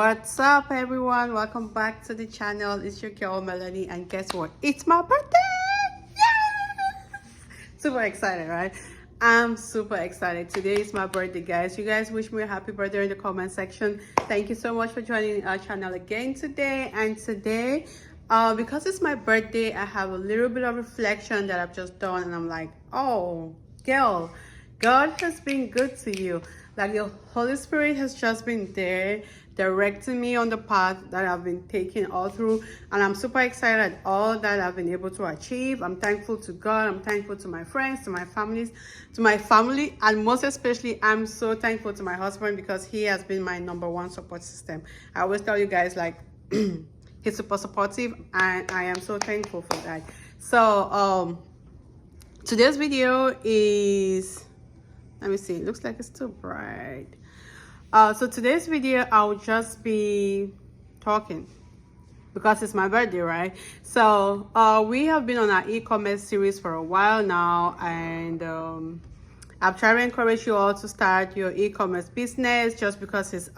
What's up, everyone? Welcome back to the channel. It's your girl Melanie, and guess what? It's my birthday! Yes! Super excited, right? I'm super excited. Today is my birthday, guys. You guys wish me a happy birthday in the comment section. Thank you so much for joining our channel again today. And today, because it's my birthday, I have a little bit of reflection that I've just done, and I'm like, oh, girl, God has been good to you. Like the Holy Spirit has just been there directing me on the path that I've been taking all through, and I'm super excited at all that I've been able to achieve. I'm thankful to God. I'm thankful to my friends, to my family, and most especially I'm so thankful to my husband because he has been my #1 support system. I always tell you guys, like, he's super supportive, and I am so thankful for that. So today's video is, let me see, it looks like it's too bright. So today's video, I'll just be talking because it's my birthday, right? So we have been on our e-commerce series for a while now, and I've tried to encourage you all to start your e-commerce business just because it's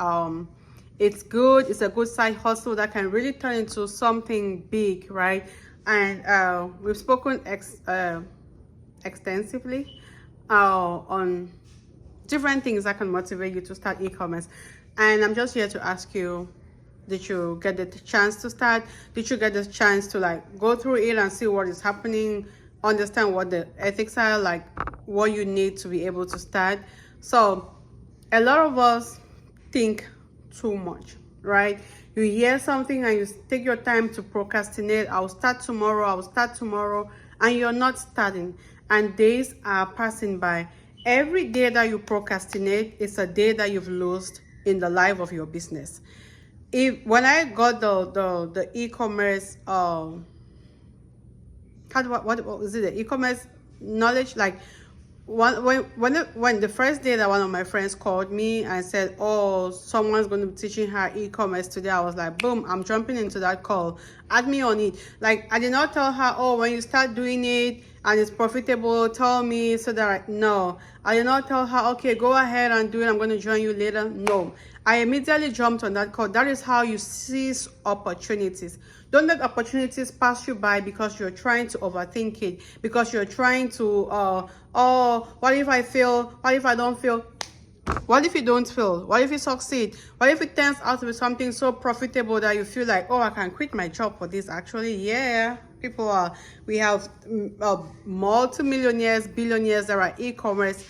good. It's a good side hustle that can really turn into something big, right? And we've spoken extensively on different things that can motivate you to start e-commerce, and I'm just here to ask you, did you get the chance to start? Did you get the chance to like go through it and see what is happening, understand what the ethics are, like what you need to be able to start? So a lot of us think too much, right? You hear something and you take your time to procrastinate. I'll start tomorrow, and you're not starting, and days are passing by. Every day that you procrastinate is a day that you've lost in the life of your business. When I got the e-commerce, what is it? The e-commerce knowledge, like when the first day that one of my friends called me and said, oh, someone's going to be teaching her e-commerce today, I was like, boom, I'm jumping into that call. Add me on it. Like, I did not tell her, oh, when you start doing it and it's profitable, tell me so that no. I did not tell her, okay, go ahead and do it, I'm going to join you later. No, I immediately jumped on that call. That is how you seize opportunities. Don't let opportunities pass you by because you're trying to overthink it, because you're trying to oh, what if I fail? What if I don't fail? What if you don't fail? What if you succeed? What if it turns out to be something so profitable that you feel like, oh, I can quit my job for this? Actually, yeah, we have multi-millionaires, billionaires that are e-commerce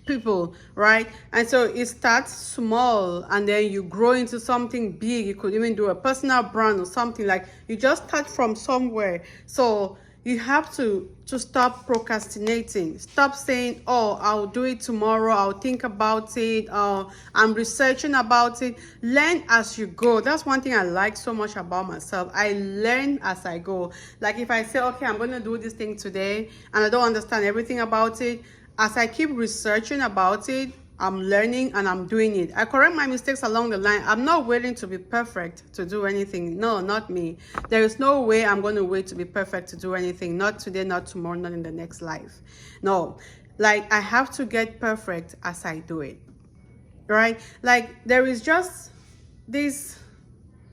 people, right? And so it starts small and then you grow into something big. You could even do a personal brand or something. Like, you just start from somewhere. So you have to stop procrastinating. Stop saying, oh, I'll do it tomorrow, I'll think about it, I'm researching about it. Learn as you go. That's one thing I like so much about myself. I learn as I go. Like, if I say, okay, I'm going to do this thing today and I don't understand everything about it, as I keep researching about it, I'm learning and I'm doing it. I correct my mistakes along the line. I'm not waiting to be perfect to do anything. No, not me. There is no way I'm going to wait to be perfect to do anything. Not today, not tomorrow, not in the next life. No, like, I have to get perfect as I do it, right? Like, there is just this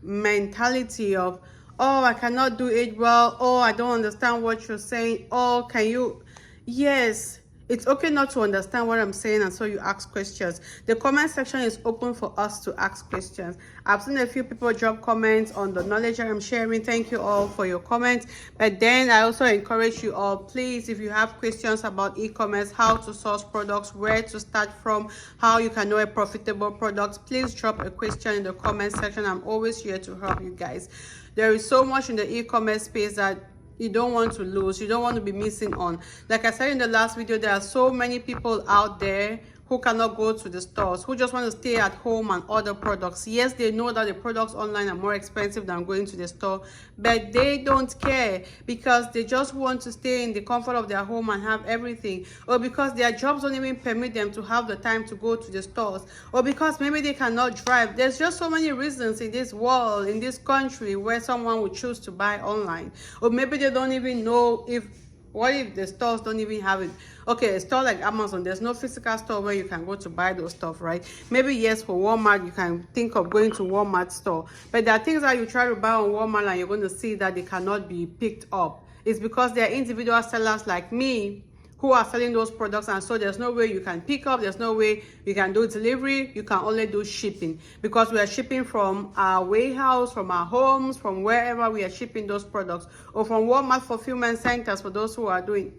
mentality of, oh, I cannot do it well. Oh, I don't understand what you're saying. Oh, can you? Yes. It's okay not to understand what I'm saying, and so you ask questions. The comment section is open for us to ask questions. I've seen a few people drop comments on the knowledge I'm sharing. Thank you all for your comments. But then I also encourage you all, please, if you have questions about e-commerce, how to source products, where to start from, how you can know a profitable product, please drop a question in the comment section. I'm always here to help you guys. There is so much in the e-commerce space that you don't want to lose, you don't want to be missing on. Like I said in the last video, there are so many people out there who cannot go to the stores, who just want to stay at home and order products. Yes, they know that the products online are more expensive than going to the store, but they don't care because they just want to stay in the comfort of their home and have everything, or because their jobs don't even permit them to have the time to go to the stores, or because maybe they cannot drive. There's just so many reasons in this world, in this country, where someone would choose to buy online, or maybe they don't even know if What if the stores don't even have it? Okay, a store like Amazon, there's no physical store where you can go to buy those stuff, right? Maybe yes, for Walmart, you can think of going to Walmart store. But there are things that you try to buy on Walmart and you're going to see that they cannot be picked up. It's because there are individual sellers like me who are selling those products, and so there's no way you can pick up, there's no way you can do delivery, you can only do shipping, because we are shipping from our warehouse, from our homes, from wherever we are shipping those products, or from Walmart fulfillment centers for those who are doing,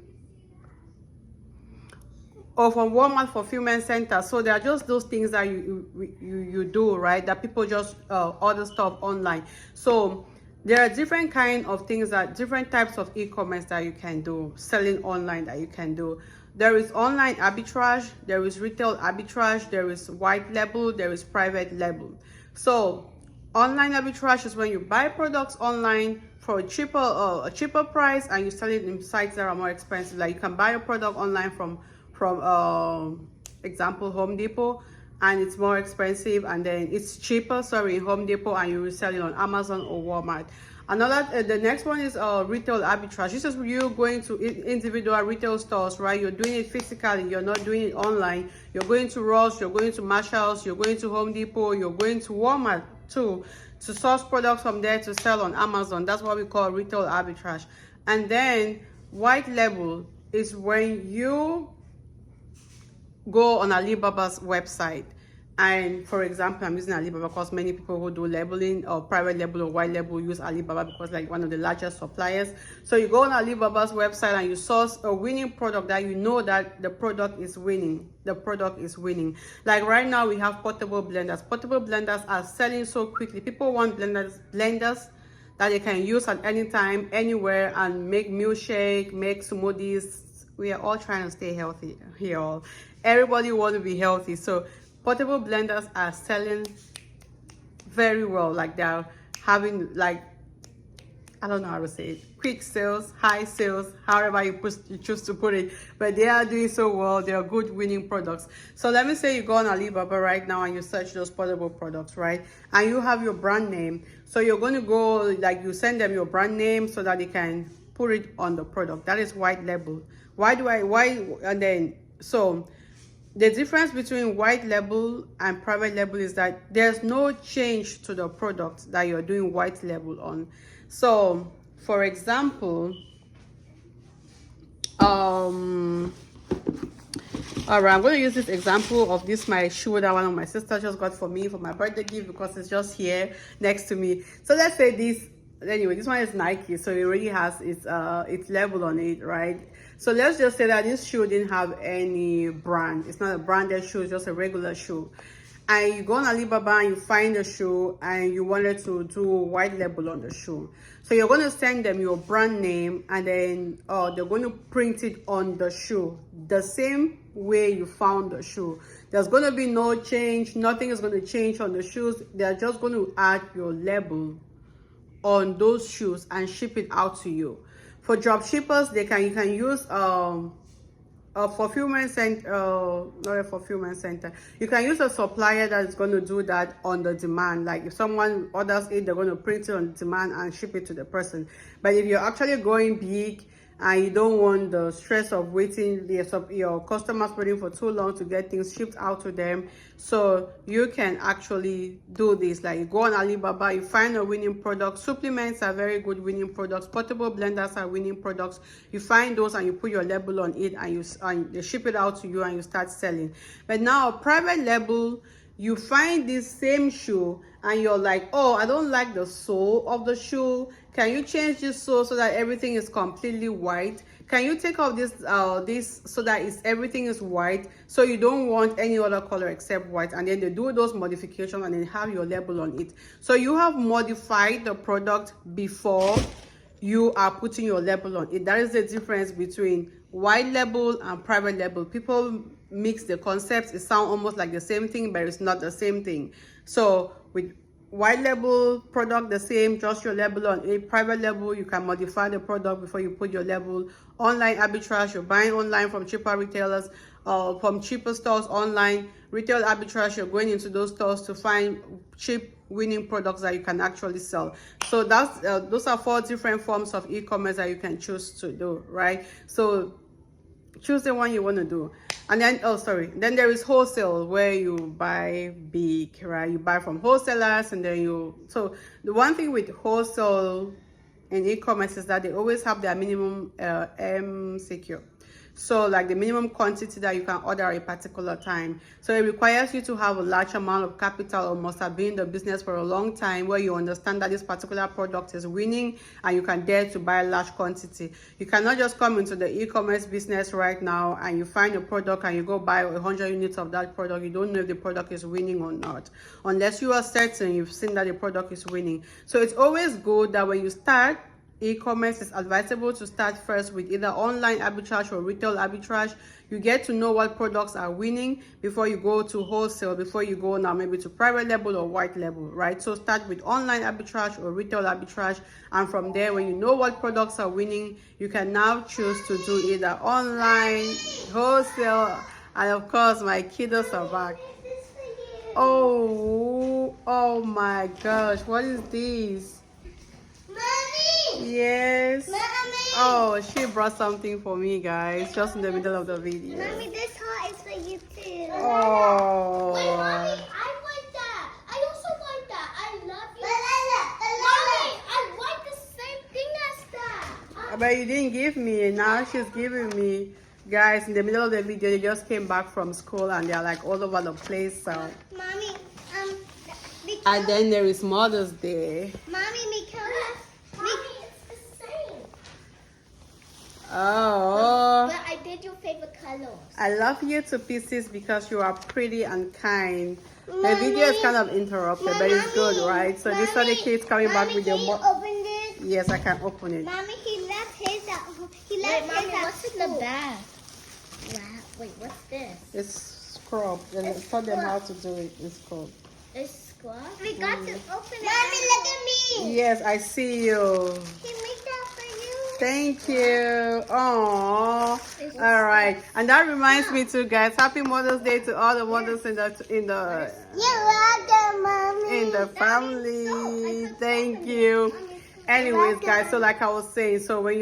or from Walmart fulfillment center. So there are just those things that you do, right? That people just order stuff online. So there are different kind of things, that different types of e-commerce that you can do, selling online that you can do. There is online arbitrage, there is retail arbitrage, there is white label, there is private label. So online arbitrage is when you buy products online for a cheaper price and you sell it in sites that are more expensive. Like you can buy a product online from example Home Depot, and it's more expensive, and then it's cheaper, sorry, in Home Depot, and you will sell it on Amazon or Walmart. Another the next one is retail arbitrage. This is you going to individual retail stores, right? You're doing it physically, you're not doing it online. You're going to Ross, you're going to Marshalls, you're going to Home Depot, you're going to Walmart too, to source products from there to sell on Amazon. That's what we call retail arbitrage. And then white label is when you go on Alibaba's website, and for example, I'm using Alibaba because many people who do labeling or private label or white label use Alibaba because like one of the largest suppliers. So you go on Alibaba's website and you source a winning product that you know that the product is winning. The product is winning. Like right now we have portable blenders. Portable blenders are selling so quickly. People want blenders that they can use at any time, anywhere, and make milkshake, make smoothies. We are all trying to stay healthy here. Everybody wants to be healthy. So portable blenders are selling very well. Like they're having, like, I don't know how to say it, quick sales, high sales, however you choose to put it, but they are doing so well. They are good winning products. So let me say you go on Alibaba right now and you search those portable products, right? And you have your brand name. So you're going to go, like, you send them your brand name so that they can put it on the product. That is white label. And then, so the difference between white label and private label is that there's no change to the product that you're doing white label on. So for example, all right, I'm going to use this example of this, my shoe that one of my sisters just got for me for my birthday gift, because it's just here next to me. So let's say this, anyway, this one is Nike, so it already has its label on it, right? So let's just say that this shoe didn't have any brand. It's not a branded shoe, it's just a regular shoe. And you go on Alibaba and you find a shoe and you wanted to do white label on the shoe. So you're going to send them your brand name, and then they're going to print it on the shoe the same way you found the shoe. There's going to be no change. Nothing is going to change on the shoes. They're just going to add your label on those shoes and ship it out to you. For drop shippers, you can use a fulfillment center, not a fulfillment center. You can use a supplier that is going to do that on the demand. Like if someone orders it, they're going to print it on demand and ship it to the person. But if you're actually going big and you don't want the stress of waiting, your customers waiting for too long to get things shipped out to them, so you can actually do this. Like you go on Alibaba, you find a winning product. Supplements are very good winning products. Portable blenders are winning products. You find those and you put your label on it, and they ship it out to you and you start selling. But now private label, you find this same shoe and you're like, oh, I don't like the sole of the shoe. Can you change this sole so that everything is completely white? Can you take off this so that everything is white, so you don't want any other color except white? And then they do those modifications and then have your label on it. So you have modified the product before you are putting your label on it. That is the difference between white label and private label. People mix the concepts. It sounds almost like the same thing, but it's not the same thing. So with white label product, the same, just your label on it. Private label, you can modify the product before you put your label. Online arbitrage, you're buying online from cheaper retailers. from cheaper stores online. Retail arbitrage, you're going into those stores to find cheap winning products that you can actually sell. So that's those are 4 different forms of e-commerce that you can choose to do, right? So choose the one you want to do. And then then there is wholesale, where you buy big, right? You buy from wholesalers, and then so the one thing with wholesale and e-commerce is that they always have their minimum MCQ. So like the minimum quantity that you can order at a particular time. So it requires you to have a large amount of capital, or must have been in the business for a long time, where you understand that this particular product is winning and you can dare to buy a large quantity. You cannot just come into the e-commerce business right now and you find a product and you go buy 100 units of that product. You don't know if the product is winning or not, unless you are certain you've seen that the product is winning. So it's always good that when you start e-commerce, it's advisable to start first with either online arbitrage or retail arbitrage. You get to know what products are winning before you go to wholesale, before you go now maybe to private label or white label, right? So start with online arbitrage or retail arbitrage, and from there, when you know what products are winning, you can now choose to do either online, wholesale, and of course my kiddos are back. Oh my gosh, what is this? Yes. Mommy. Oh, she brought something for me, guys, just in the middle of the video. Mommy, this heart is for you too. Oh. Wait, Mommy, I want that. I also want that. I love you. Mommy, I want the same thing as that. But you didn't give me. Now she's giving me. Guys, in the middle of the video, they just came back from school and they're like all over the place. So. Mommy, and then there is Mother's Day. Mommy, Oh. But I did your favorite colors. I love you to pieces because you are pretty and kind. The video is kind of interrupted, but it's good, right? So these are the kids coming back with their mom. Open this? Yes, I can open it. Mommy, he left his at home. He left his at what's in the bag? Wow. Wait, what's this? It's scrub. And taught them how to do it. It's scrub. It's scrub? We got to open it. Mommy, look at me. Yes, I see you. He made that for you. Thank you. Oh, all right. And that reminds me too, guys. Happy Mother's Day to all the mothers in the You're welcome, Mommy. in the family. Thank you. Anyways, guys. So like I was saying, so when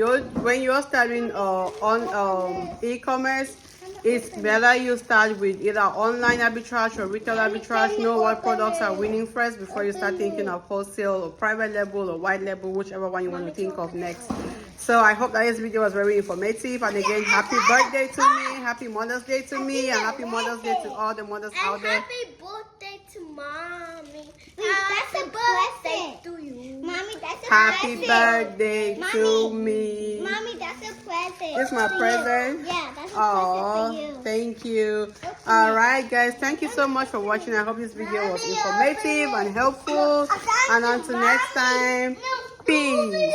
you're starting on e-commerce, it's better you start with either online arbitrage or retail arbitrage. Know what products are winning first before you start thinking of wholesale or private label or white label, whichever one you want to think of next. So I hope that this video was very informative. And again, happy birthday to me, happy Mother's Day to me, and happy Mother's Day to all the mothers out there. Happy birthday to Mommy. That's a birthday to you. Mommy, that's a happy present. Birthday to me. Mommy, that's a present. It's my present? Yeah, that's a present for you. Thank you. All right, guys. Thank you so much for watching. I hope this video was informative and helpful. And until next time, peace.